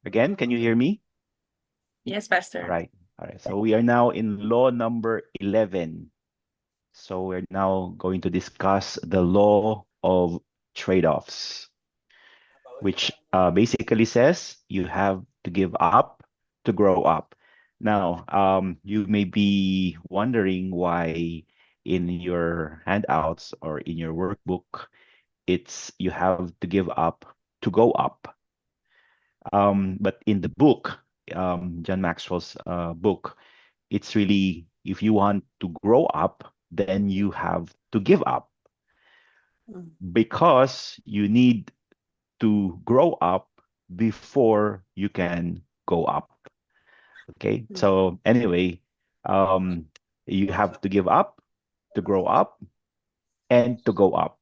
Again, can you hear me? Yes, All Pastor. right. All right. So we are now in law number 11. So we're now going to discuss the law of trade-offs, which basically says you have to give up to grow up. Now, you may be wondering why in your handouts or in your workbook, it's you have to give up to go up. But in the book, John Maxwell's book, it's really if you want to grow up, then you have to give up because you need to grow up before you can go up. Okay. So anyway, um, you have to give up to grow up and to go up.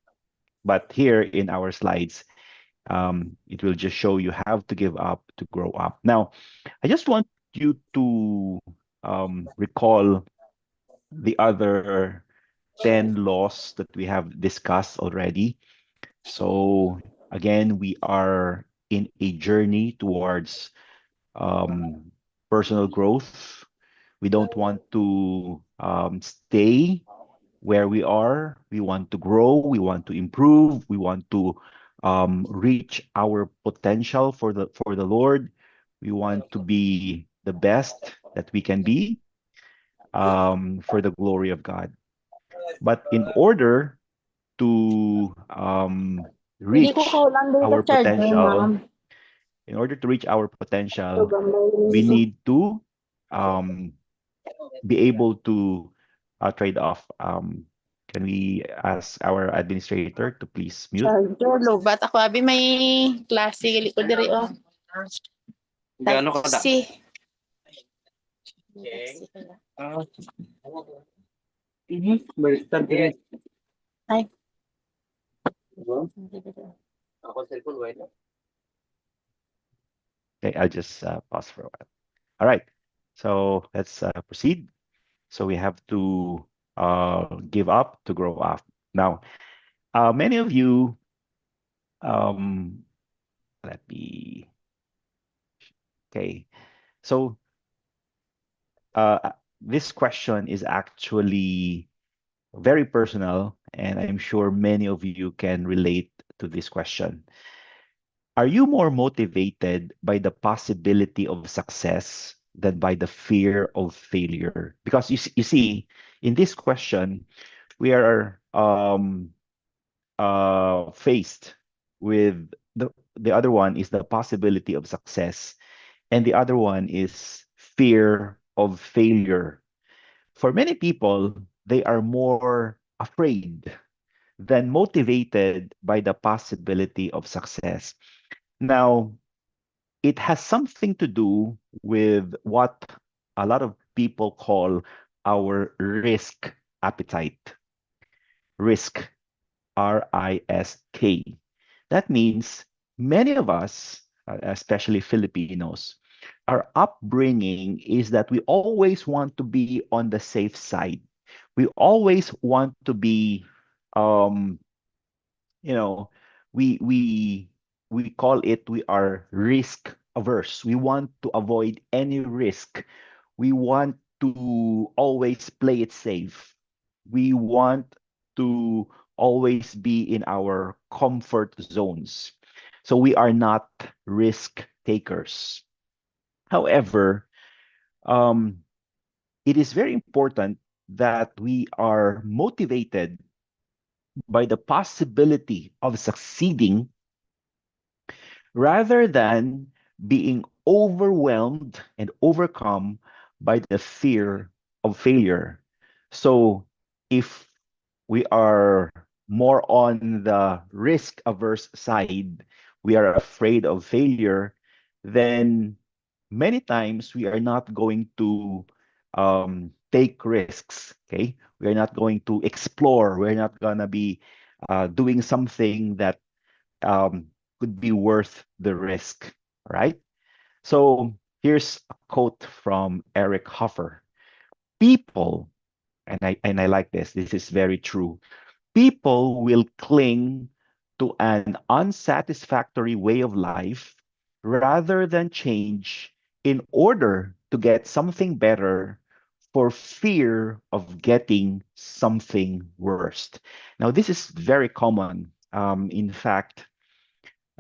But here in our slides, it will just show you have to give up to grow up. Now, I just want you to recall the other 10 laws that we have discussed already. So again, we are in a journey towards um, personal growth. We don't want to stay where we are. We want to grow. We want to improve. We want to reach our potential for the Lord. We want to be the best that we can be for the glory of God. But in order to Hindi ko reach kaulan dito our charger, ma'am. potential, in order to reach our So, potential, gamay rin we ito. need to um, be able to trade off. Can we ask our administrator to please mute? Charger, lobat ako. Abi may klase gali ko diri oh. Gaano ka da? Si. Baliktad din. Ay. Ako cellphone, wait. Okay, I'll just pause for a while. All right, so let's proceed. So we have to give up to grow up. Now, many of you, um, let me, okay. So this question is actually very personal, and I'm sure many of you can relate to this question. Are you more motivated by the possibility of success than by the fear of failure? Because you see, in this question, we are faced with the other one is the possibility of success, and the other one is fear of failure. For many people, they are more afraid than motivated by the possibility of success. Now, it has something to do with what a lot of people call our risk appetite. Risk, RISK. That means many of us, especially Filipinos, our upbringing is that we always want to be on the safe side. We always want to be, um, you know, we we we call it we are risk averse. We want to avoid any risk. We want to always play it safe. We want to always be in our comfort zones. So we are not risk takers. However, um, it is very important that we are motivated by the possibility of succeeding rather than being overwhelmed and overcome by the fear of failure. So, if we are more on the risk averse side, we are afraid of failure, then many times we are not going to take risks. Okay, we are not going to explore. We're not gonna be doing something that um, could be worth the risk. Right. So here's a quote from Eric Hoffer. People, and I like this. This is very true. People will cling to an unsatisfactory way of life rather than change in order to get something better for fear of getting something worse. Now, this is very common. In fact,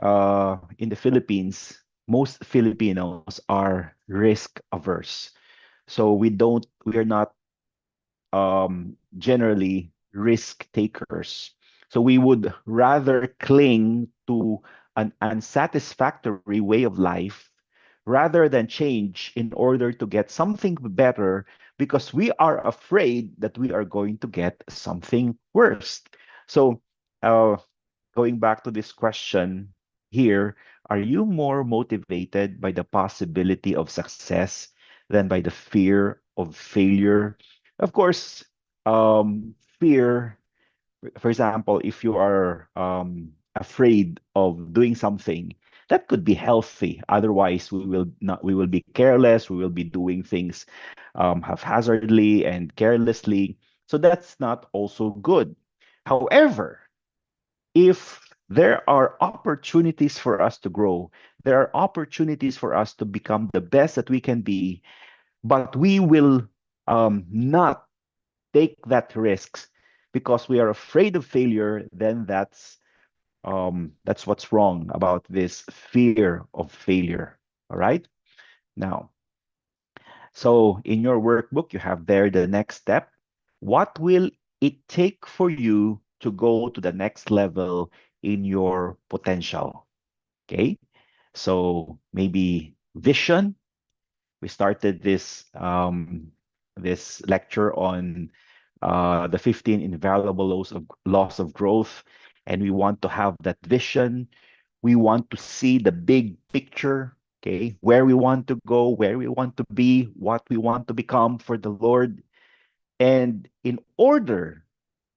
in the Philippines, most Filipinos are risk averse. So we are not generally risk takers. So we would rather cling to an unsatisfactory way of life rather than change in order to get something better because we are afraid that we are going to get something worse. So, uh, going back to this question here, are you more motivated by the possibility of success than by the fear of failure? Of course, fear, for example, if you are afraid of doing something, that could be healthy. Otherwise, we will be careless. We will be doing things haphazardly and carelessly. So that's not also good. However, if there are opportunities for us to grow, there are opportunities for us to become the best that we can be, but we will not take that risks because we are afraid of failure, then that's what's wrong about this fear of failure. All right. Now, so in your workbook, you have there the next step. What will it take for you to go to the next level in your potential? Okay. So maybe vision. We started this lecture on the 15 invaluable laws of growth, and we want to have that vision. We want to see the big picture, okay, where we want to go, where we want to be, what we want to become for the Lord. And in order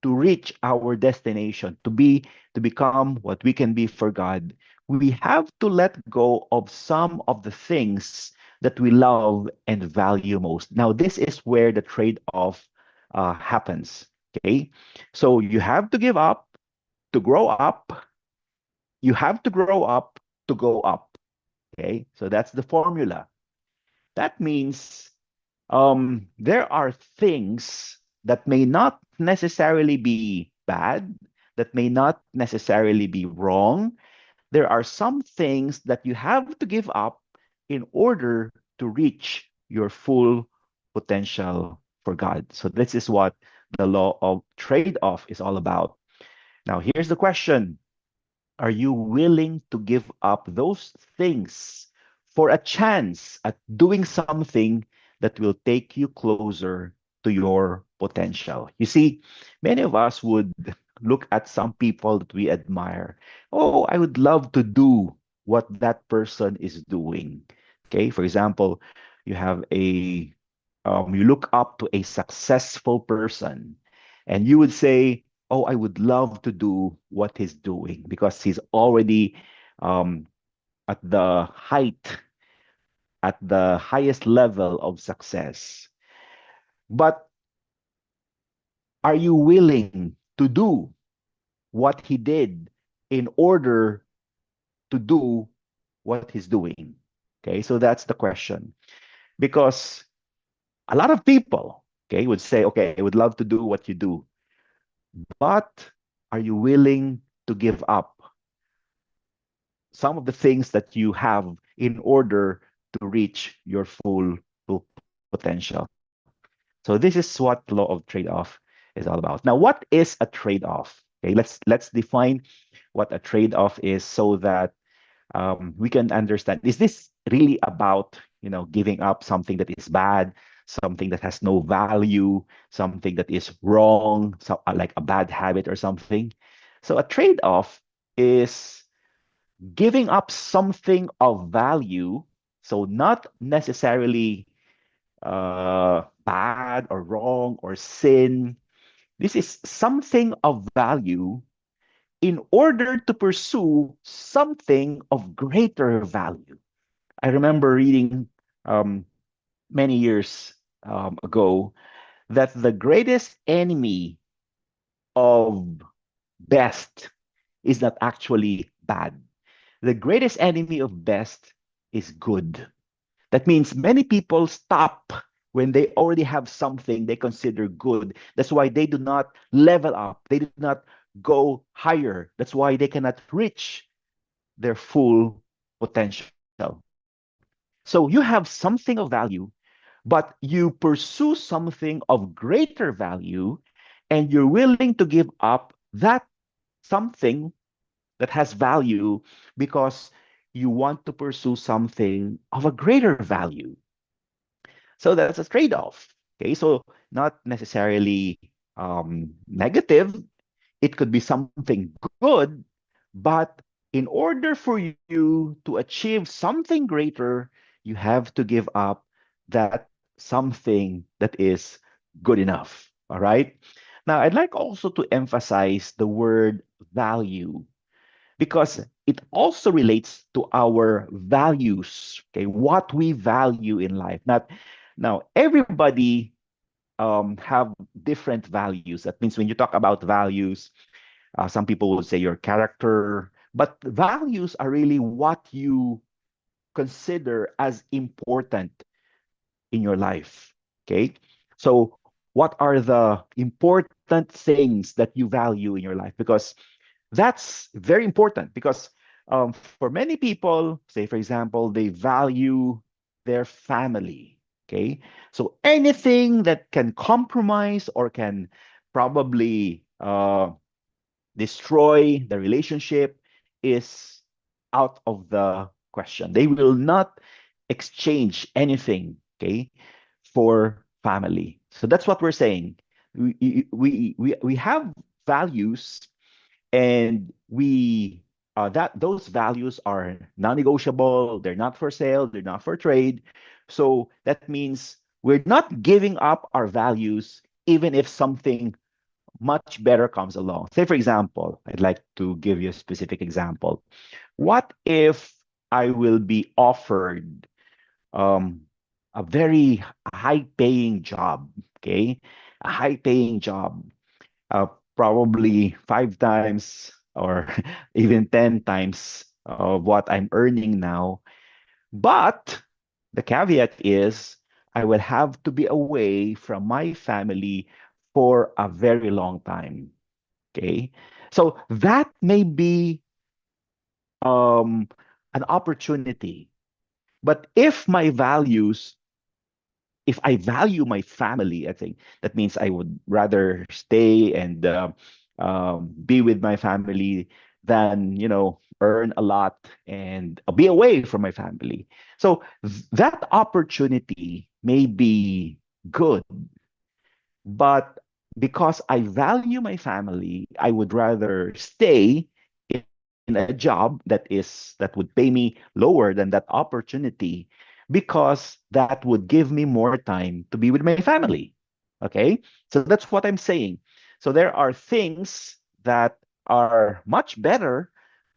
to reach our destination, to become what we can be for God, we have to let go of some of the things that we love and value most. Now, this is where the trade-off happens. Okay, so you have to give up to grow up. You have to grow up to go up. Okay, so that's the formula. That means there are things that may not necessarily be bad, that may not necessarily be wrong. There are some things that you have to give up in order to reach your full potential for God. So, this is what the law of trade off is all about. Now, here's the question. Are you willing to give up those things for a chance at doing something that will take you closer to your potential? You see, many of us would look at some people that we admire. Oh, I would love to do what that person is doing. Okay, for example, you have you look up to a successful person and you would say, oh, I would love to do what he's doing because he's already um, at the highest level of success. But are you willing to do what he did in order to do what he's doing? Okay, so that's the question. Because a lot of people, okay, would say, okay, I would love to do what you do, but are you willing to give up some of the things that you have in order to reach your full potential? So this is what the law of trade-off is all about. Now, what is a trade-off? Okay, let's define what a trade-off is so that we can understand. Is this really about giving up something that is bad, something that has no value, something that is wrong, like a bad habit or something? So a trade-off is giving up something of value, so not necessarily bad or wrong or sin. This is something of value in order to pursue something of greater value. I remember reading many years ago that the greatest enemy of best is not actually bad. The greatest enemy of best is good. That means many people stop when they already have something they consider good. That's why they do not level up, they do not go higher. That's why they cannot reach their full potential. So you have something of value, but you pursue something of greater value, and you're willing to give up that something that has value because you want to pursue something of a greater value. So that's a trade-off. Okay, so not necessarily negative. It could be something good, but in order for you to achieve something greater, you have to give up that something that is good enough. All right. Now, I'd like also to emphasize the word value because it also relates to our values, okay, what we value in life. Not now, everybody have different values. That means when you talk about values, some people would say your character, but values are really what you consider as important in your life. Okay. So, what are the important things that you value in your life? Because that's very important. Because for many people, say, for example, they value their family. Okay. So, anything that can compromise or can probably destroy the relationship is out of the question. They will not exchange anything, okay, for family. So that's what we're saying. We have values, and we that those values are non-negotiable. They're not for sale. They're not for trade. So that means we're not giving up our values even if something much better comes along. Say, for example, I'd like to give you a specific example. What if I will be offered um, a very high-paying job? Okay, a high-paying job, uh, probably 5 times or even 10 times of what I'm earning now. But the caveat is I will have to be away from my family for a very long time. Okay. So that may be um, an opportunity. But if my values, if I value my family, I think that means I would rather stay and be with my family than, earn a lot and be away from my family. So that opportunity may be good, but because I value my family, I would rather stay in a job that would pay me lower than that opportunity because that would give me more time to be with my family. Okay? So that's what I'm saying. So there are things that are much better,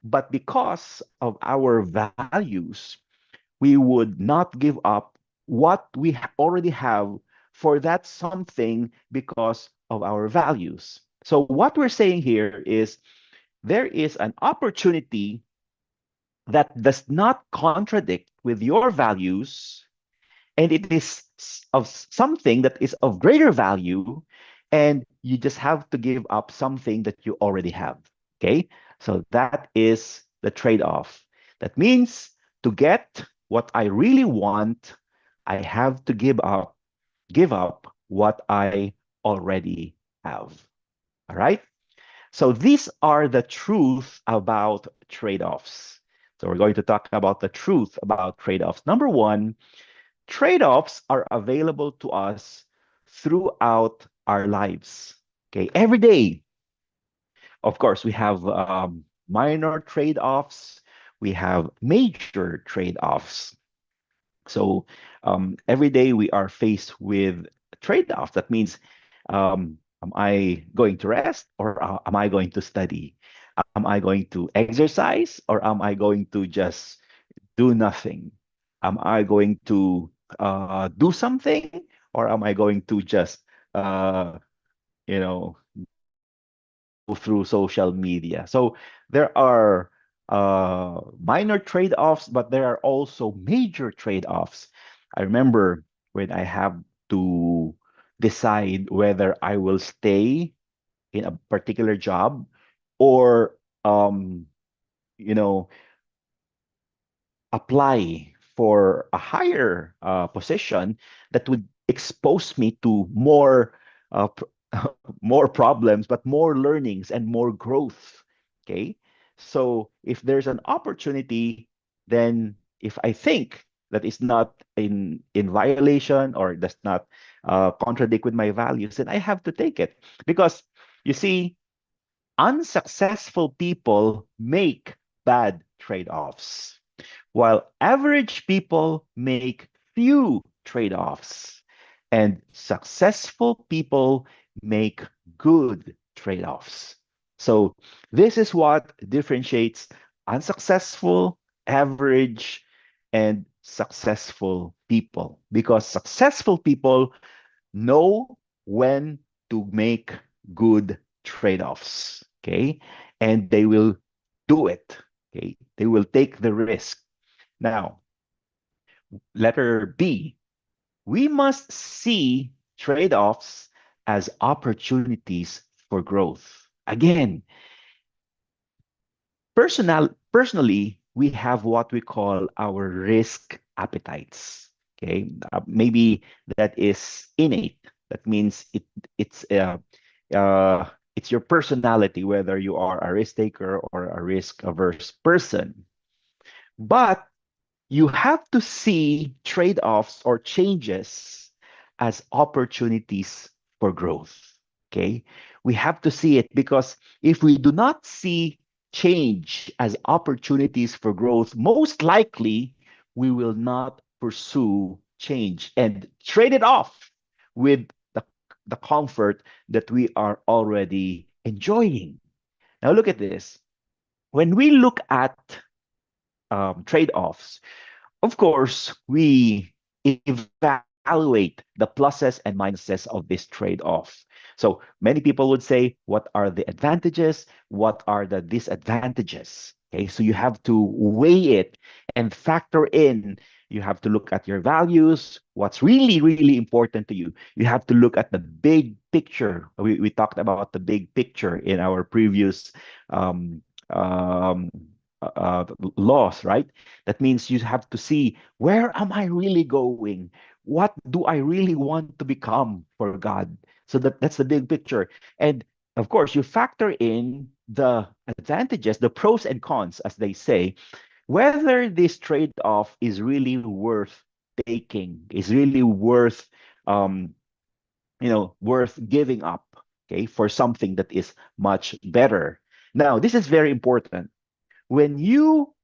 but because of our values, we would not give up what we already have for that something because of our values. So, what we're saying here is there is an opportunity that does not contradict with your values, and it is of something that is of greater value, and you just have to give up something that you already have. Okay, so that is the trade-off. That means to get what I really want, I have to give up what I already have. All right, so these are the truth about trade-offs. So we're going to talk about the truth about trade-offs. Number one, trade-offs are available to us throughout our lives. Okay, every day. Of course, we have minor trade-offs, we have major trade-offs. So every day we are faced with trade-offs. That means, am I going to rest or am I going to study? Am I going to exercise or am I going to just do nothing? Am I going to do something or am I going to just go through social media? So there are minor trade-offs, but there are also major trade-offs. I remember when I have to decide whether I will stay in a particular job or um, you know apply for a higher position that would expose me to more more problems, but more learnings and more growth. Okay, so if there's an opportunity, then if I think that is not in violation or does not contradict with my values, then I have to take it because you see, unsuccessful people make bad trade-offs while average people make few trade offs, and successful people make good trade offs. So, this is what differentiates unsuccessful, average, and successful people because successful people know when to make good trade offs. Okay. And they will do it. Okay. They will take the risk. Now, letter B, we must see trade offs as opportunities for growth. Again, personally, we have what we call our risk appetites. Okay, maybe that is innate. That means it's it's your personality, whether you are a risk taker or a risk averse person. But you have to see trade offs or changes as opportunities for growth. Okay. We have to see it because if we do not see change as opportunities for growth, most likely we will not pursue change and trade it off with the comfort that we are already enjoying. Now, look at this. When we look at trade offs, of course, we evaluate the pluses and minuses of this trade off. So many people would say, what are the advantages? What are the disadvantages? Okay, so you have to weigh it and factor in. You have to look at your values, what's really, really important to you. You have to look at the big picture. We talked about the big picture in our previous um, um, laws, right? That means you have to see, where am I really going? What do I really want to become for God? So that's the big picture. And of course, you factor in the advantages, the pros and cons, as they say, whether this trade-off is really worth taking, is really worth um, worth giving up, okay, for something that is much better. Now, this is very important. When you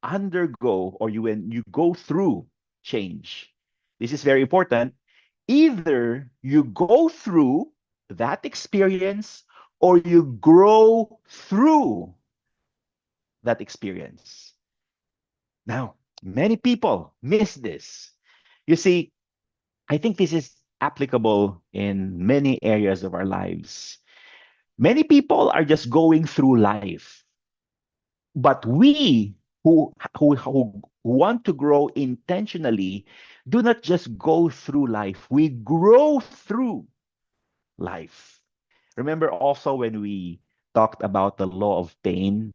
undergo or when you go through change, this is very important. Either you go through that experience or you grow through that experience. Now, many people miss this. You see, I think this is applicable in many areas of our lives. Many people are just going through life. But we who want to grow intentionally do not just go through life, we grow through life. Remember also when we talked about the law of pain,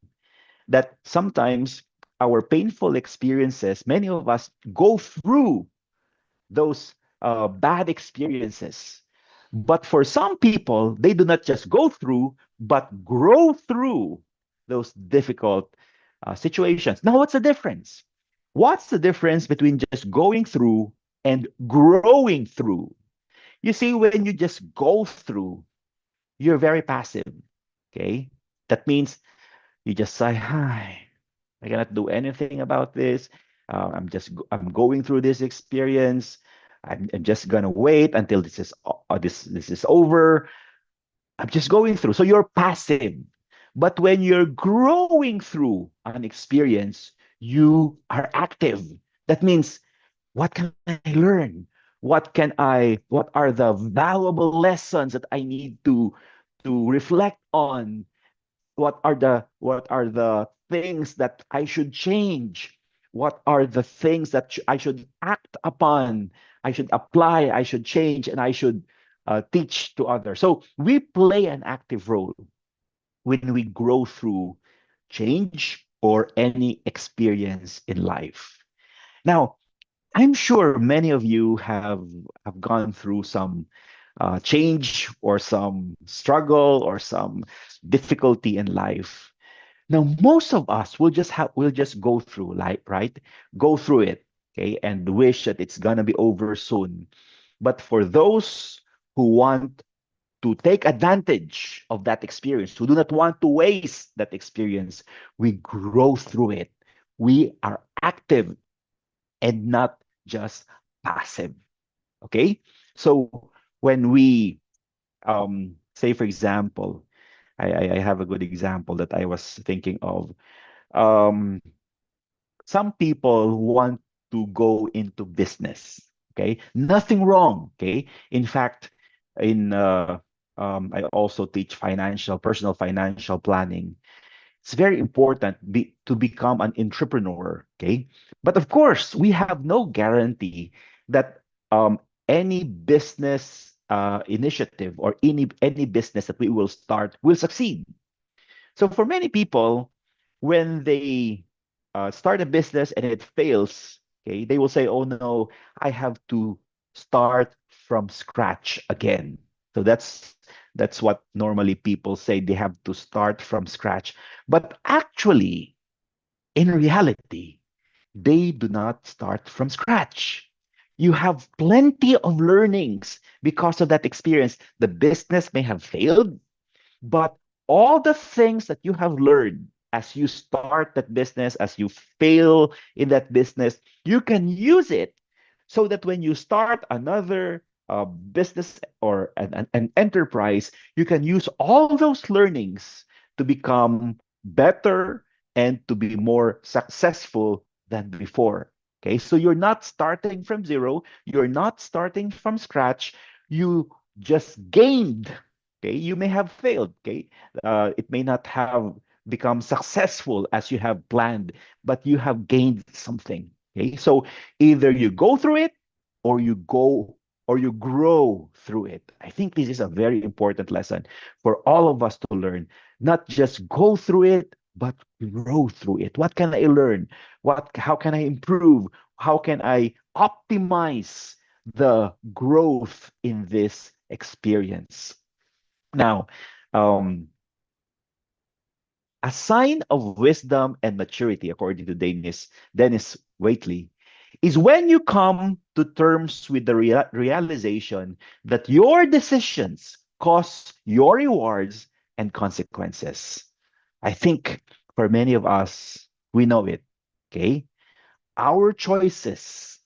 that sometimes our painful experiences, many of us go through those bad experiences. But for some people, they do not just go through, but grow through those difficult situations. Now, what's the difference? What's the difference between just going through and growing through? You see, when you just go through, you're very passive. Okay. That means you just say, hi, I cannot do anything about this. I'm going through this experience. I'm just gonna wait until this is over. I'm just going through. So you're passive. But when you're growing through an experience, you are active. That means, what can I learn? What are the valuable lessons that I need to reflect on? What are the things that I should change? What are the things that I should act upon? I should apply, I should change, and I should teach to others. So we play an active role when we grow through change or any experience in life. Now, I'm sure many of you have gone through some change or some struggle or some difficulty in life. Now, most of us will just go through, like, right, go through it, okay, and wish that it's gonna be over soon. But for those who want to take advantage of that experience, who do not want to waste that experience, we grow through it. We are active and not just passive. Okay? So when we say, for example, I have a good example that I was thinking of. Um, some people want to go into business. Okay, nothing wrong. Okay, in fact, in I also teach personal financial planning. It's very important to become an entrepreneur. Okay, but of course, we have no guarantee that any business initiative or any business that we will start will succeed. So for many people, when they start a business and it fails, okay, they will say, "Oh no, I have to start from scratch again." So that's what normally people say. They have to start from scratch. But actually, in reality, they do not start from scratch. You have plenty of learnings because of that experience. The business may have failed, but all the things that you have learned as you start that business, as you fail in that business, you can use it so that when you start another business or an enterprise, you can use all those learnings to become better and to be more successful than before. Okay, so you're not starting from zero, you're not starting from scratch, you just gained. Okay, you may have failed. Okay, it may not have become successful as you have planned, but you have gained something. Okay, so either you go through it or you grow through it. I think this is a very important lesson for all of us to learn. Not just go through it, but grow through it. What can I learn? How can I improve? How can I optimize the growth in this experience? Now, um, a sign of wisdom and maturity, according to Dennis Waitley, is when you come to terms with the realization that your decisions cause your rewards and consequences. I think for many of us, we know it. Okay, our choices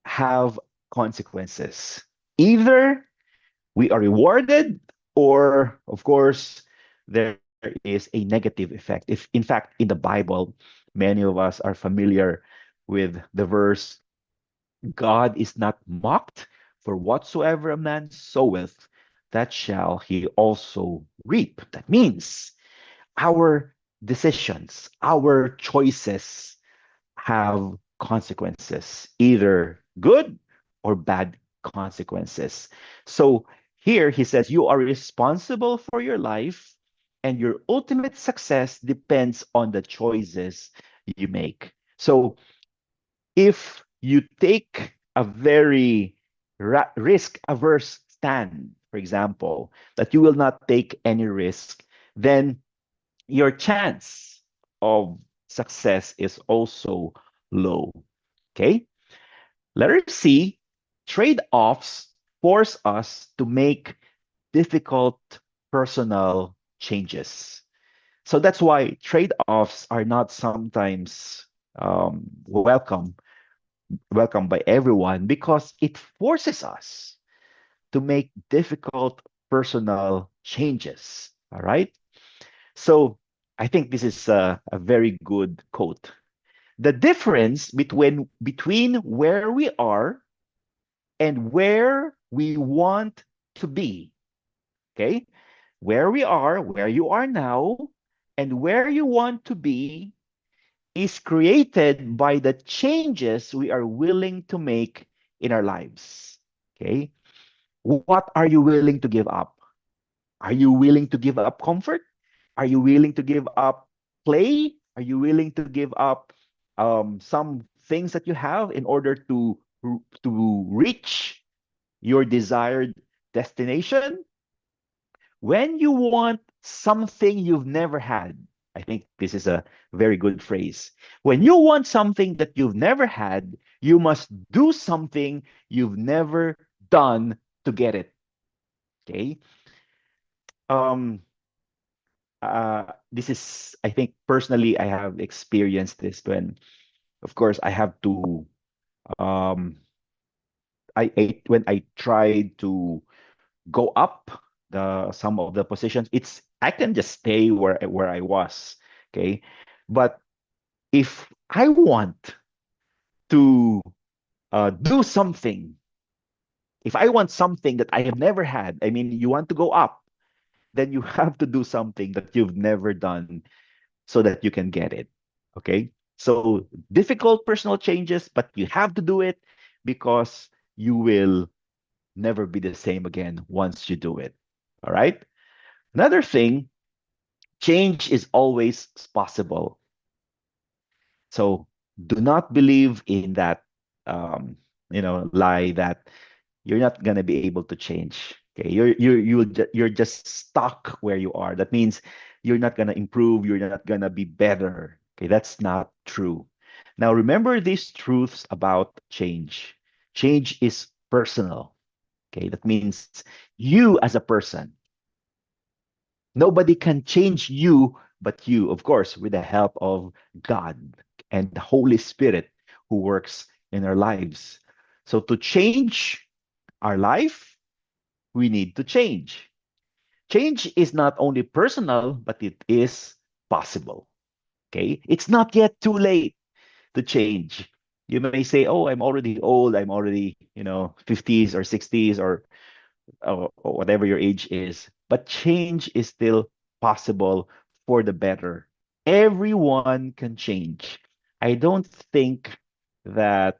have consequences. Either we are rewarded, or of course, there is a negative effect. If, in fact, in the Bible, many of us are familiar with the verse, God is not mocked, for whatsoever a man soweth, that shall he also reap. That means our decisions, our choices have consequences, either good or bad consequences. So here he says, you are responsible for your life, and your ultimate success depends on the choices you make. So if you take a very risk averse stand, for example, that you will not take any risk, then your chance of success is also low. Okay? Letter C, trade offs force us to make difficult personal changes. So that's why trade offs are not sometimes welcome by everyone, because it forces us to make difficult personal changes. All right. So I think this is a very good quote. The difference between where we are and where we want to be. Okay, where we are, where you are now, And where you want to be is created by the changes we are willing to make in our lives. Okay? What are you willing to give up? Are you willing to give up comfort? Are you willing to give up play? Are you willing to give up some things that you have in order to reach your desired destination? When you want something you've never had, I think this is a very good phrase. When you want something that you've never had, you must do something you've never done to get it. Okay. Um, this is, I think, personally, I have experienced this when, of course, I have to. Um, I ate when I tried to go up the some of the positions. It's I can just stay where I was. Okay, but if I want to do something, if I want something that I have never had, I mean, you want to go up, then you have to do something that you've never done so that you can get it. Okay, so difficult personal changes, but you have to do it because you will never be the same again once you do it. All right. Another thing, change is always possible. So do not believe in that, um, lie that you're not gonna be able to change. Okay, you're just stuck where you are. That means you're not gonna improve. You're not gonna be better. Okay, that's not true. Now remember these truths about change. Change is personal. Okay, that means you as a person. Nobody can change you but you, of course, with the help of God and the Holy Spirit who works in our lives. So to change our life, we need to change. Change is not only personal, but it is possible. Okay? It's not yet too late to change. You may say, "Oh, I'm already old. I'm already, 50s or 60s or whatever your age is." But change is still possible for the better. Everyone can change. I don't think that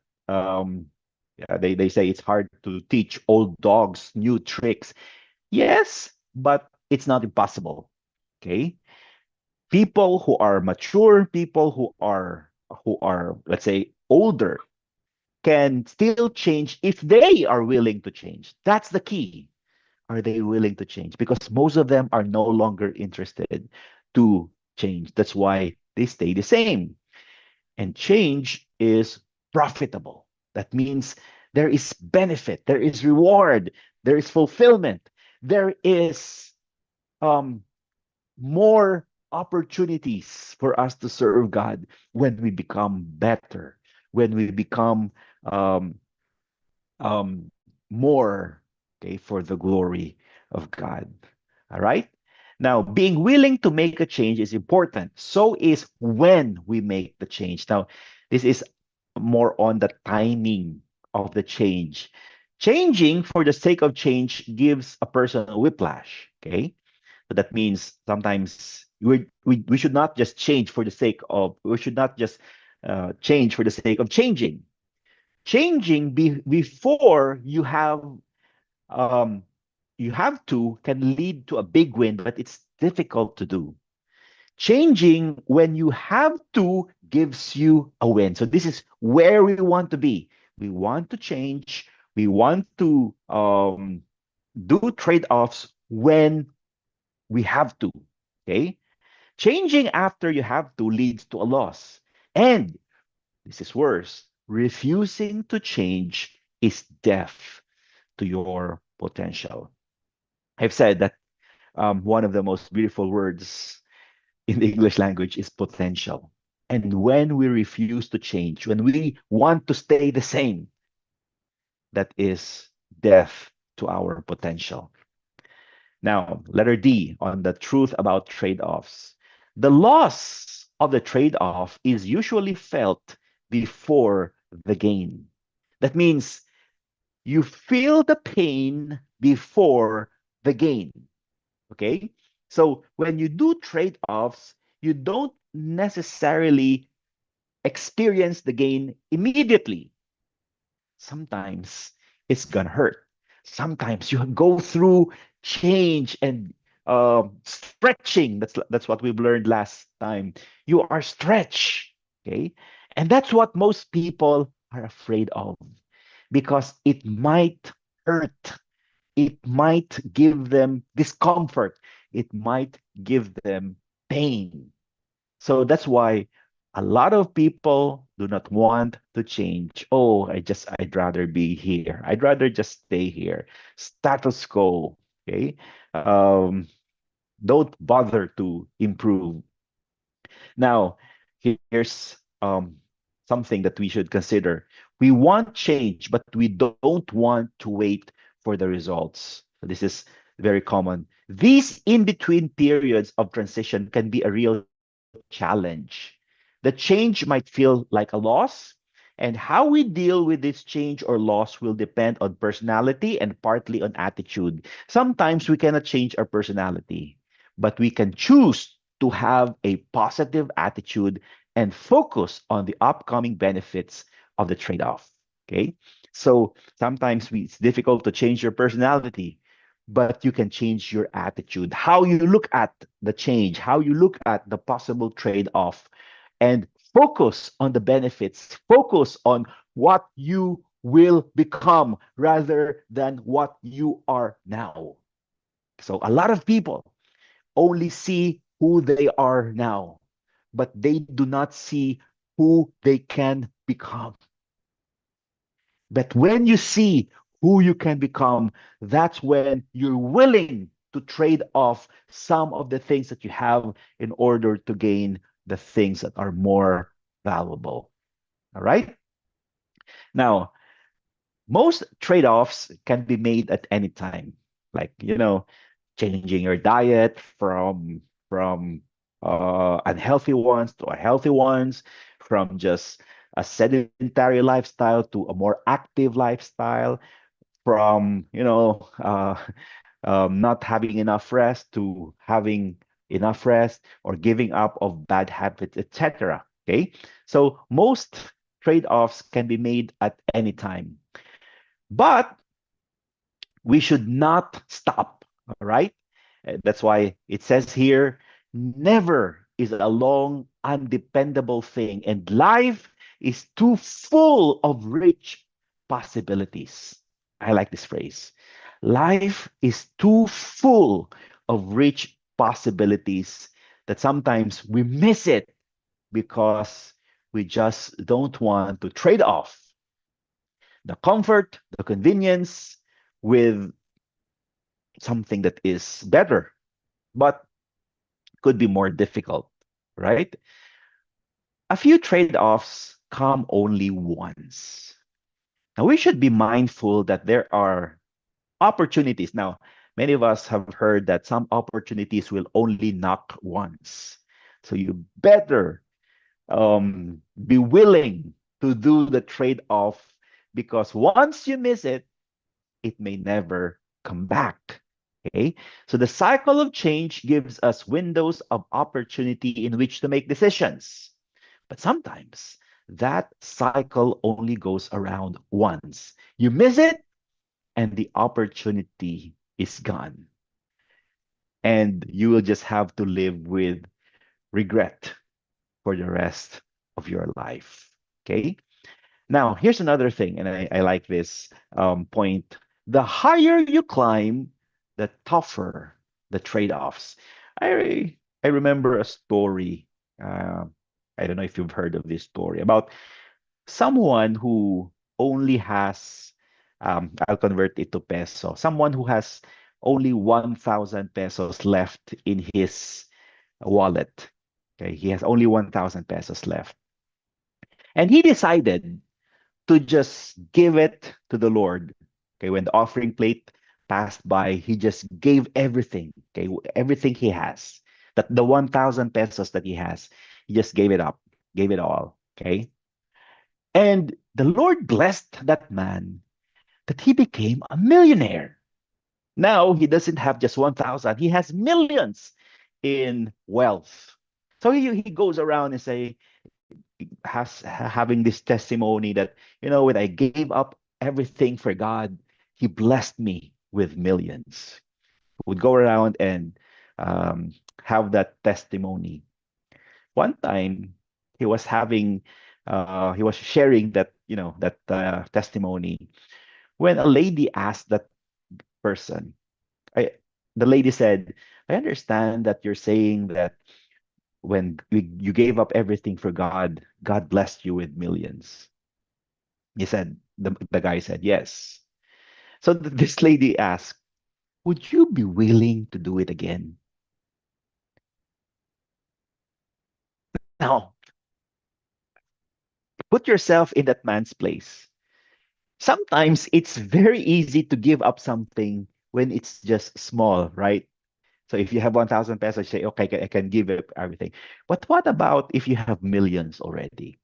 yeah, they say it's hard to teach old dogs new tricks. Yes, but it's not impossible. Okay? People who are mature, people who are, let's say, older, can still change if they are willing to change. That's the key. Are they willing to change? Because most of them are no longer interested to change. That's why they stay the same. And change is profitable. That means there is benefit, there is reward, there is fulfillment, there is um, more opportunities for us to serve God when we become better, when we become um, more, okay, for the glory of God. All right. Now, being willing to make a change is important. So is when we make the change. Now, this is more on the timing of the change. Changing for the sake of change gives a person a whiplash. Okay. So that means sometimes we should not just change for the sake of, we should not just change for the sake of changing. Changing before um, you have to can lead to a big win, but it's difficult to do. Changing when you have to gives you a win. So this is where we want to be. We want to change. We want to do trade-offs when we have to. Okay. Changing after you have to leads to a loss. And this is worse. Refusing to change is death to your potential. I've said that one of the most beautiful words in the English language is potential. And when we refuse to change, when we want to stay the same, that is death to our potential. Now, letter D on the truth about trade offs. The loss of the trade off is usually felt before the gain. That means you feel the pain before the gain. Okay? So when you do trade offs, you don't necessarily experience the gain immediately. Sometimes it's gonna hurt. Sometimes you go through change and stretching. That's what we've learned last time. You are stretched, okay, and that's what most people are afraid of because it might hurt. It might give them discomfort. It might give them pain. So that's why a lot of people do not want to change. Oh, I'd rather be here. I'd rather just stay here. Status quo. Okay. Um, don't bother to improve. Now, here's something that we should consider. We want change, but we don't want to wait for the results. So this is very common. These in between periods of transition can be a real challenge. The change might feel like a loss, and how we deal with this change or loss will depend on personality and partly on attitude. Sometimes we cannot change our personality, but we can choose to have a positive attitude and focus on the upcoming benefits of the trade off. Okay. So sometimes it's difficult to change your personality, but you can change your attitude, how you look at the change, how you look at the possible trade off, and focus on the benefits, focus on what you will become rather than what you are now. So a lot of people only see who they are now, but they do not see who they can become. But when you see who you can become, that's when you're willing to trade off some of the things that you have in order to gain the things that are more valuable. All right? Now, most trade-offs can be made at any time. Like, changing your diet from unhealthy ones to a healthy ones, from just a sedentary lifestyle to a more active lifestyle, from not having enough rest to having enough rest, or giving up of bad habits, etc. Okay, so most trade-offs can be made at any time, but we should not stop. All right. That's why it says here, never is a long, undependable thing, and life is too full of rich possibilities. I like this phrase. Life is too full of rich possibilities that sometimes we miss it because we just don't want to trade off the comfort, the convenience with something that is better, but could be more difficult, right? A few trade offs come only once. Now, we should be mindful that there are opportunities. Now, many of us have heard that some opportunities will only knock once. So you better be willing to do the trade off, because once you miss it, it may never come back. Okay, so the cycle of change gives us windows of opportunity in which to make decisions. But sometimes that cycle only goes around once. You miss it, and the opportunity is gone. And you will just have to live with regret for the rest of your life. Okay. Now, here's another thing, and I like this point. The higher you climb, the tougher the trade-offs. I remember a story. Uh, I don't know if you've heard of this story about someone who only has, I'll convert it to peso, someone who has only 1,000 pesos left in his wallet. Okay, he has only 1,000 pesos left. And he decided to just give it to the Lord. Okay, when the offering plate passed by, he just gave everything. Okay, everything he has, that the 1,000 pesos that he has, he just gave it up, gave it all. Okay, and the Lord blessed that man that he became a millionaire. Now he doesn't have just 1,000; he has millions in wealth. So he goes around and say, having this testimony that, when I gave up everything for God, He blessed me with millions. Would go around and um, have that testimony. One time, he was having, he was sharing that, testimony when a lady asked that person. I, the lady said, "I understand that you're saying that when you gave up everything for God, God blessed you with millions." He said, the guy said, "Yes." So this lady asked, "Would you be willing to do it again?" Now, put yourself in that man's place. Sometimes it's very easy to give up something when it's just small, right? So if you have 1,000 pesos, say, okay, I can give up everything. But what about if you have millions already?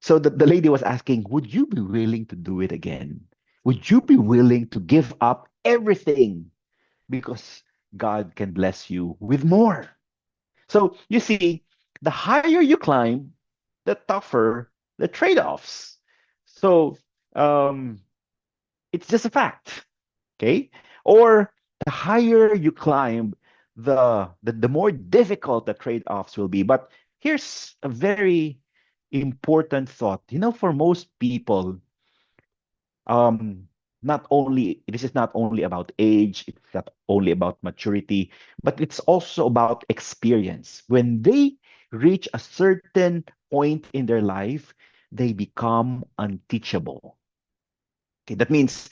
So the lady was asking, would you be willing to do it again? Would you be willing to give up everything because God can bless you with more? So you see, the higher you climb, the tougher the trade-offs. So um, it's just a fact, okay? Or the higher you climb, the more difficult the trade-offs will be. But here's a very important thought. For most people, um, not only this is not only about age, it's not only about maturity, but it's also about experience. When they reach a certain point in their life, they become unteachable. Okay, that means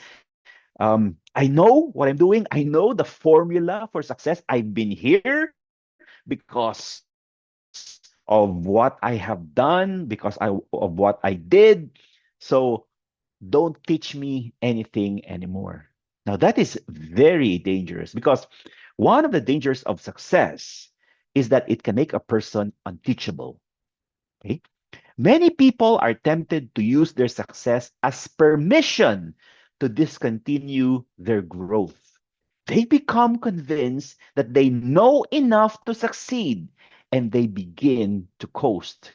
I know what I'm doing. I know the formula for success. I've been here because of what I have done, because of what I did. So don't teach me anything anymore. Now, that is very dangerous because one of the dangers of success is that it can make a person unteachable. Okay? Many people are tempted to use their success as permission to discontinue their growth. They become convinced that they know enough to succeed and they begin to coast.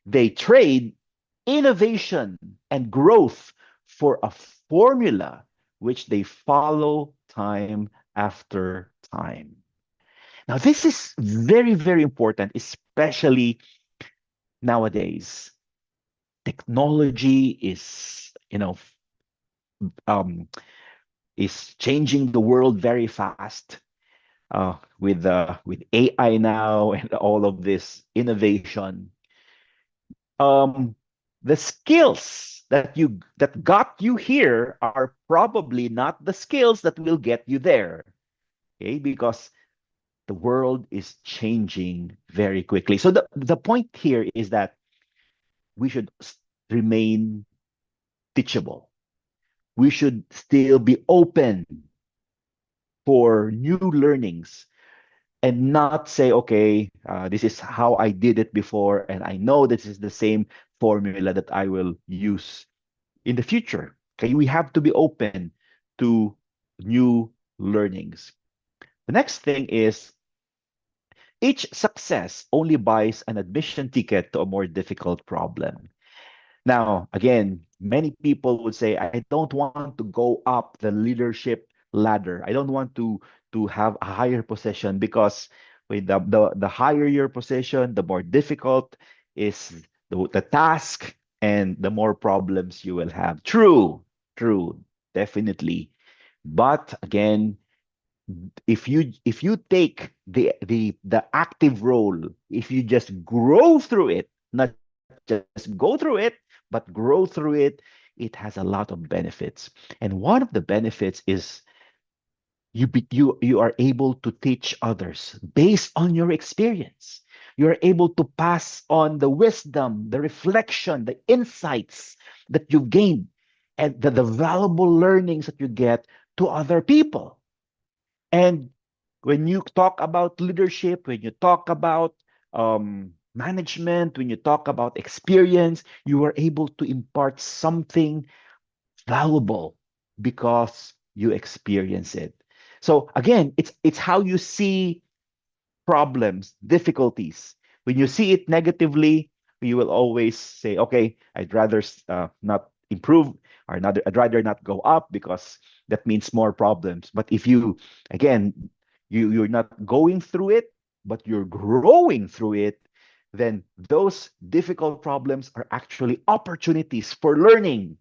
They trade innovation and growth for a formula which they follow time after time. Now, this is very, very important, especially nowadays. Technology um, is changing the world very fast with AI now and all of this innovation. um, the skills that got you here are probably not the skills that will get you there. Okay, because the world is changing very quickly. So the point here is that we should remain teachable. We should still be open for new learnings and not say, okay, this is how I did it before, and I know this is the same formula that I will use in the future. Okay, we have to be open to new learnings. The next thing is each success only buys an admission ticket to a more difficult problem. Now, again, many people would say, I don't want to go up the leadership ladder. I don't want to have a higher position because with the higher your position, the more difficult is the task and the more problems you will have. True, definitely. But again, if you take the active role, if you just grow through it, not just go through it, but grow through it, it has a lot of benefits. And one of the benefits is you are able to teach others based on your experience. You're able to pass on the wisdom, the reflection, the insights that you've gained, and the valuable learnings that you get to other people. And when you talk about leadership, when you talk about management, when you talk about experience, you are able to impart something valuable because you experience it. So again, it's how you see problems, difficulties. When you see it negatively, you will always say, okay, I'd rather not improve, or not, I'd rather not go up because that means more problems. But if you, again, you're not going through it, but you're growing through it, then those difficult problems are actually opportunities for learning.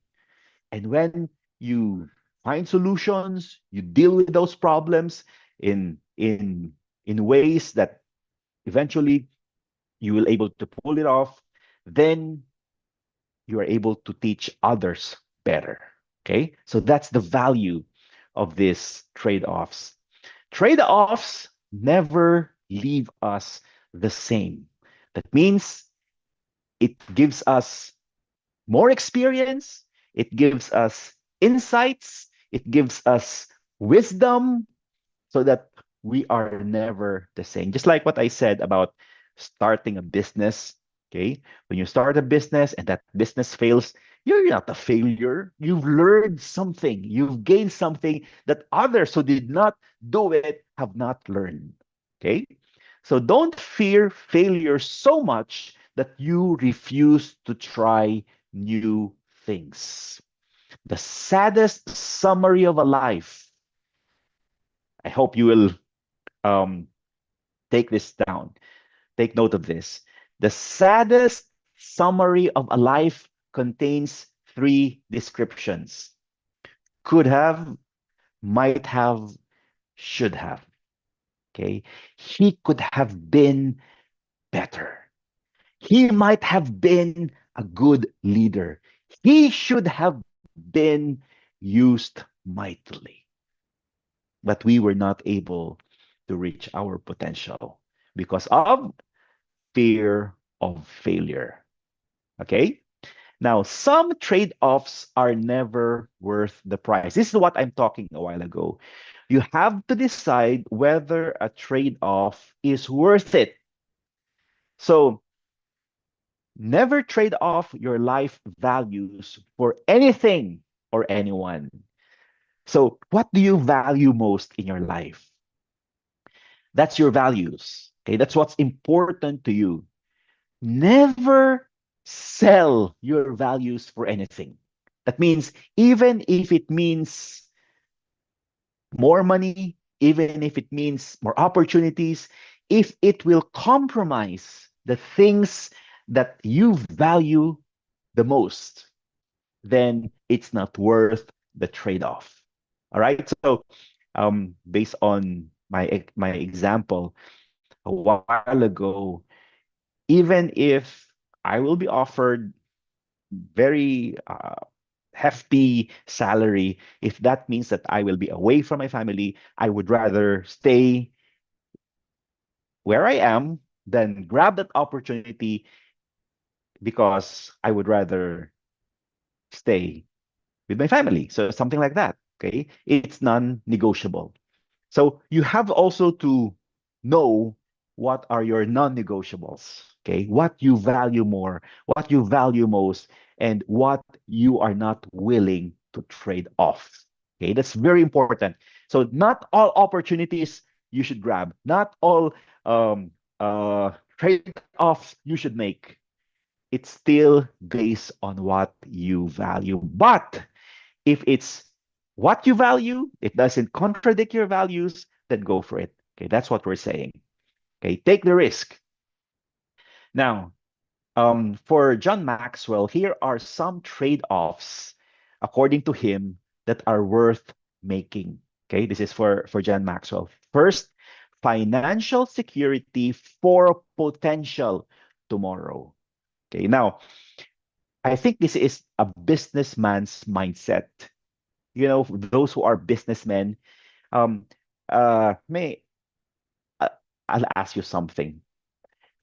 And when you find solutions, you deal with those problems in ways that eventually you will able to pull it off, then you are able to teach others better. Okay? So that's the value of these trade-offs. Trade-offs never leave us the same. That means it gives us more experience, it gives us insights, it gives us wisdom, so that we are never the same. Just like what I said about starting a business. Okay. When you start a business and that business fails, you're not a failure. You've learned something, you've gained something that others who did not do it have not learned. Okay. So don't fear failure so much that you refuse to try new things. The saddest summary of a life, I hope you will um, take this down. Take note of this. The saddest summary of a life contains three descriptions: could have, might have, should have. Okay. He could have been better. He might have been a good leader. He should have been used mightily. But we were not able to reach our potential because of fear of failure. Okay? Now, some trade offs are never worth the price. This is what I'm talking a while ago. You have to decide whether a trade off is worth it. So, never trade off your life values for anything or anyone. So, what do you value most in your life? That's your values. Okay, that's what's important to you. Never sell your values for anything. That means even if it means more money, even if it means more opportunities, if it will compromise the things that you value the most, then it's not worth the trade-off. All right. So, based on my example a while ago, even if I will be offered very hefty salary, if that means that I will be away from my family, I would rather stay where I am than grab that opportunity because I would rather stay with my family. So something like that. Okay. It's non-negotiable. So you have also to know what are your non-negotiables. Okay. What you value more, what you value most, and what you are not willing to trade off. Okay. That's very important. So not all opportunities you should grab, not all um, trade-offs you should make. It's still based on what you value. But if it's what you value, it doesn't contradict your values, then go for it. Okay, that's what we're saying. Okay, take the risk. Now, for John Maxwell, here are some trade-offs, according to him, that are worth making. Okay, this is for John Maxwell. First, financial security for potential tomorrow. Okay, now I think this is a businessman's mindset. You know, those who are businessmen, um, may uh, I'll ask you something.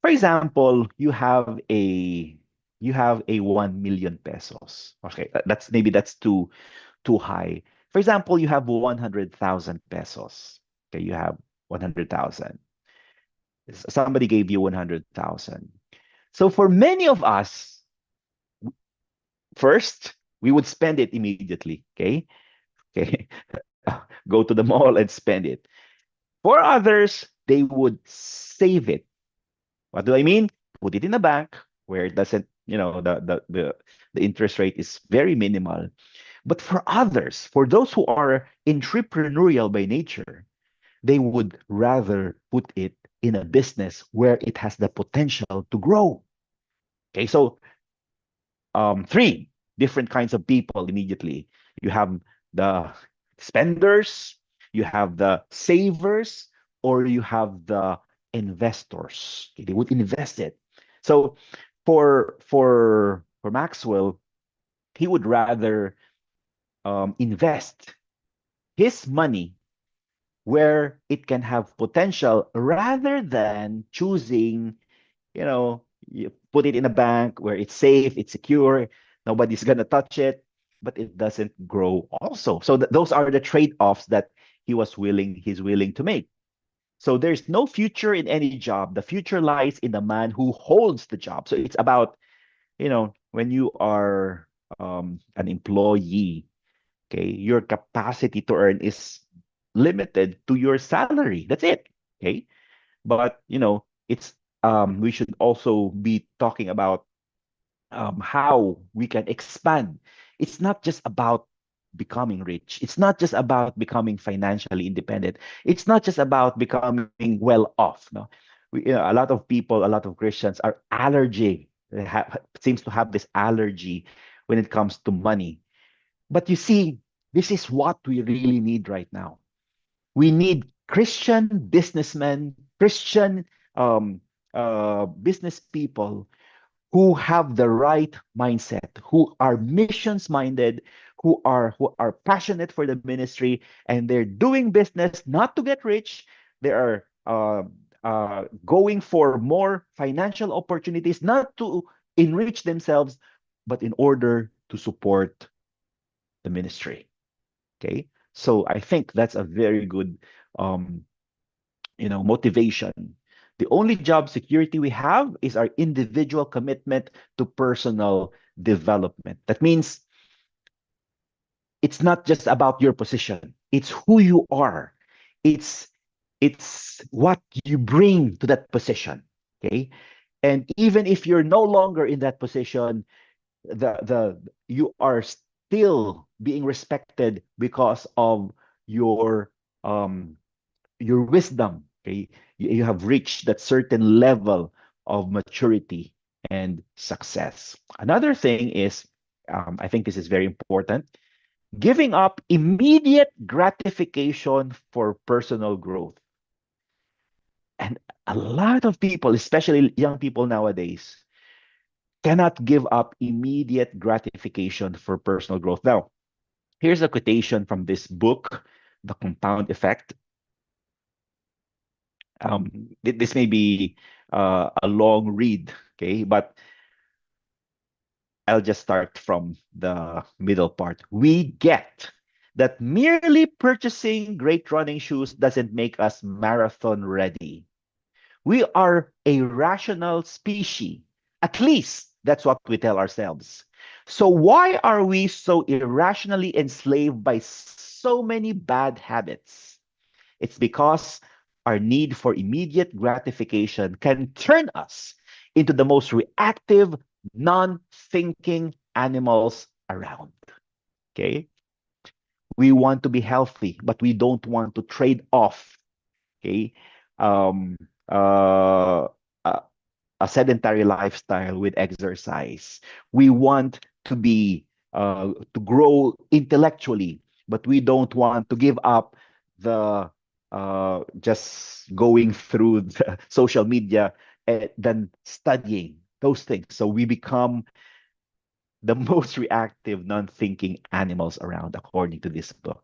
For example, you have a 1 million pesos. Okay, that's maybe that's too high. For example, you have 100,000 pesos. Okay, you have 100,000. Somebody gave you 100,000. So for many of us, first we would spend it immediately. Okay, go to the mall and spend it. For others, they would save it. What do I mean? Put it in a bank where it doesn't, the interest rate is very minimal. But for others, for those who are entrepreneurial by nature, they would rather put it in a business where it has the potential to grow. Okay, so three different kinds of people immediately. You have the spenders, you have the savers, or you have the investors. Okay, they would invest it. So for Maxwell, he would rather invest his money where it can have potential rather than choosing, you put it in a bank where it's safe, it's secure, nobody's going to touch it, but it doesn't grow also. So those are the trade-offs that he's willing to make. So there's no future in any job. The future lies in the man who holds the job. So it's about, when you are an employee, okay, your capacity to earn is limited to your salary. That's it. Okay. But it's we should also be talking about how we can expand. It's not just about becoming rich. It's not just about becoming financially independent. It's not just about becoming well off. No, a lot of people, a lot of Christians are allergic. They seems to have this allergy when it comes to money. But you see, this is what we really need right now. We need Christian businessmen, Christian business people who have the right mindset, who are missions minded, who are passionate for the ministry, and they're doing business not to get rich. They are going for more financial opportunities, not to enrich themselves, but in order to support the ministry. Okay, so I think that's a very good um, motivation. The only job security we have is our individual commitment to personal development. That means it's not just about your position, it's who you are. It's it's what you bring to that position. Okay, and even if you're no longer in that position, the you are still being respected because of your um your wisdom. Okay, you have reached that certain level of maturity and success. Another thing is, I think this is very important, giving up immediate gratification for personal growth. And a lot of people, especially young people nowadays, cannot give up immediate gratification for personal growth. Now, here's a quotation from this book, The Compound Effect. This may be a long read, okay, but I'll just start from the middle part. We get that merely purchasing great running shoes doesn't make us marathon ready. We are a rational species. At least that's what we tell ourselves. So why are we so irrationally enslaved by so many bad habits? It's because our need for immediate gratification can turn us into the most reactive, non thinking animals around. Okay? We want to be healthy, but we don't want to trade off. Okay? Um, uh, a, a sedentary lifestyle with exercise. We want to grow intellectually, but we don't want to give up the just going through the social media and then studying those things. So we become the most reactive, non-thinking animals around, according to this book.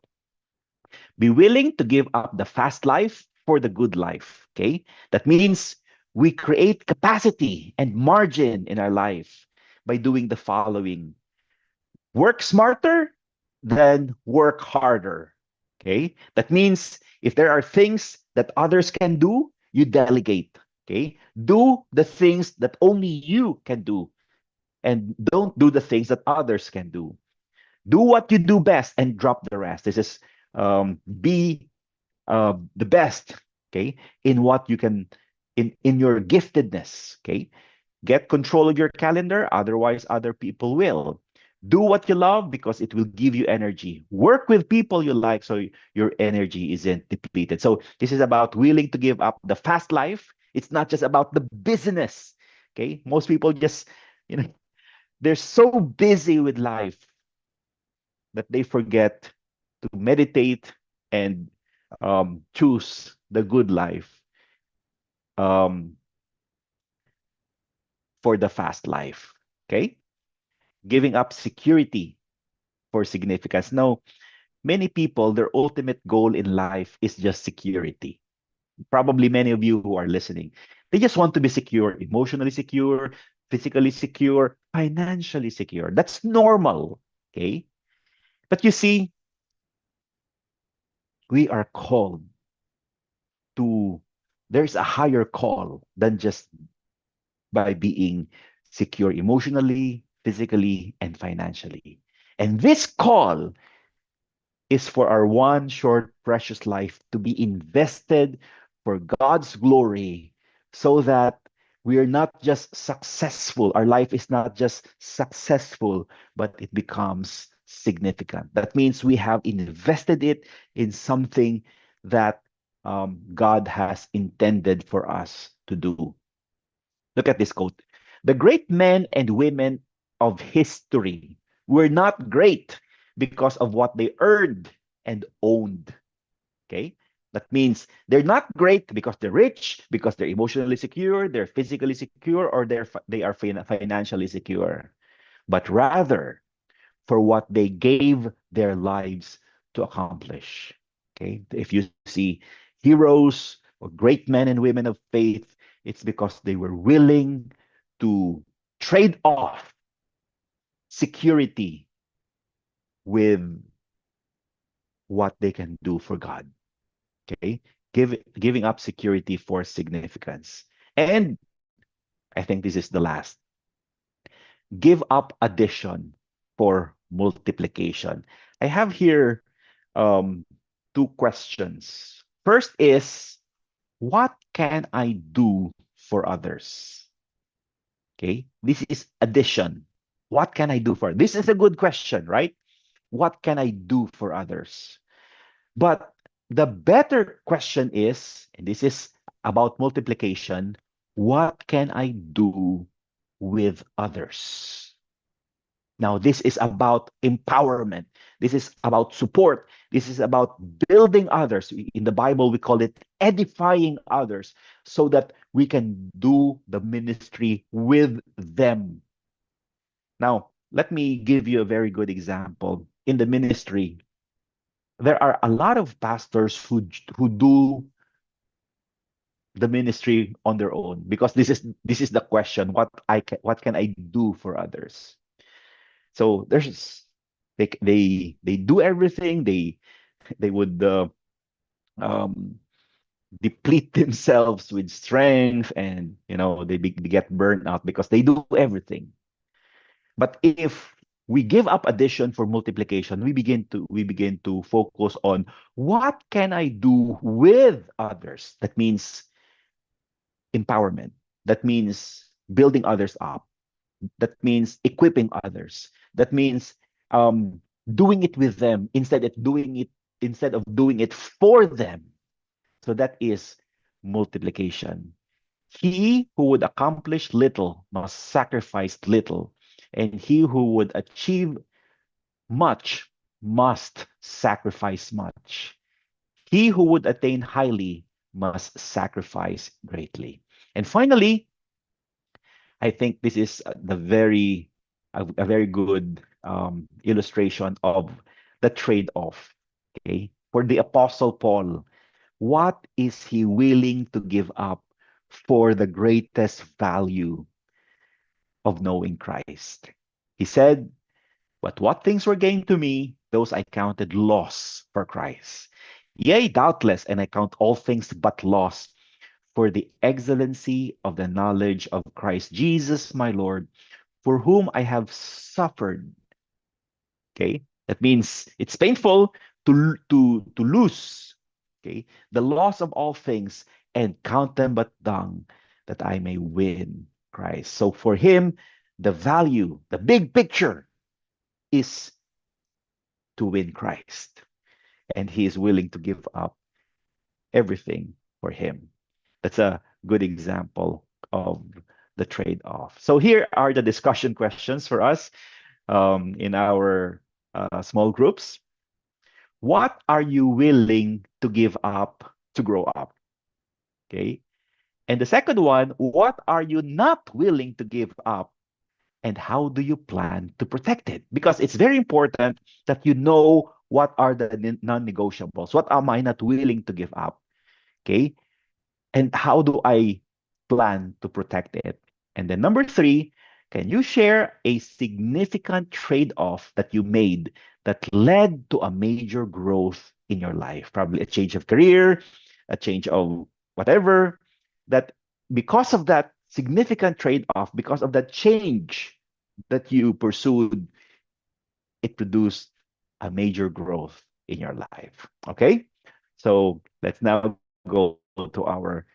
Be willing to give up the fast life for the good life. Okay, that means we create capacity and margin in our life by doing the following: work smarter, then work harder. Okay, that means if there are things that others can do, you delegate. Okay, do the things that only you can do, and don't do the things that others can do. Do what you do best and drop the rest. This is be the best, okay, in what you can in your giftedness. Okay, get control of your calendar, otherwise other people will. Do what you love because it will give you energy. Work with people you like so your energy isn't depleted. So this is about willing to give up the fast life. It's not just about the business. Okay, most people just, you know, they're so busy with life that they forget to meditate and choose the good life um, for the fast life. Okay, giving up security for significance. Now, many people, their ultimate goal in life is just security. Probably many of you who are listening, they just want to be secure, emotionally secure, physically secure, financially secure. That's normal. Okay. But you see, we are called to, there's a higher call than just by being secure emotionally, physically, and financially. And this call is for our one short, precious life to be invested for God's glory so that we are not just successful. Our life is not just successful, but it becomes significant. That means we have invested it in something that God has intended for us to do. Look at this quote. The great men and women of history were not great because of what they earned and owned. Okay? That means they're not great because they're rich, because they're emotionally secure, they're physically secure, or they are financially secure, but rather for what they gave their lives to accomplish. Okay? If you see heroes or great men and women of faith, it's because they were willing to trade off security with what they can do for God. Okay? Giving up security for significance. And I think this is the last. Give up addition for multiplication. I have here two questions. First is, what can I do for others? Okay, this is addition. What can I do for? This is a good question, right? What can I do for others? But the better question is, and this is about multiplication, what can I do with others? Now, this is about empowerment. This is about support. This is about building others. In the Bible, we call it edifying others so that we can do the ministry with them. Now, let me give you a very good example. In the ministry, there are a lot of pastors who do the ministry on their own because this is the question, what can I do for others? So there's they do everything. They would um, deplete themselves with strength, and they get burned out because they do everything. But if we give up addition for multiplication, we begin to focus on what can I do with others. That means empowerment. That means building others up. That means equipping others. That means doing it with them instead of doing it for them. So that is multiplication. He who would accomplish little must sacrifice little, and he who would achieve much must sacrifice much. He who would attain highly must sacrifice greatly. And finally, I think this is a very good illustration of the trade-off. Okay, for the Apostle Paul, what is he willing to give up for the greatest value of knowing Christ? He said, "But what things were gained to me, those I counted loss for Christ. Yea, doubtless, and I count all things but loss for the excellency of the knowledge of Christ Jesus my Lord, for whom I have suffered." Okay, that means it's painful to lose. Okay, the loss of all things, and count them but dung, that I may win Christ. So for him, the value, the big picture is to win Christ. And he is willing to give up everything for him. That's a good example of the trade off. So here are the discussion questions for us in our small groups. What are you willing to give up to grow up? Okay. And the second one, what are you not willing to give up? And how do you plan to protect it? Because it's very important that you know what are the non negotiables. What am I not willing to give up? Okay. And how do I plan to protect it? And then number three, can you share a significant trade off that you made that led to a major growth in your life? Probably a change of career, a change of whatever, that because of that significant trade off, because of that change that you pursued, it produced a major growth in your life. Okay? So let's now go to our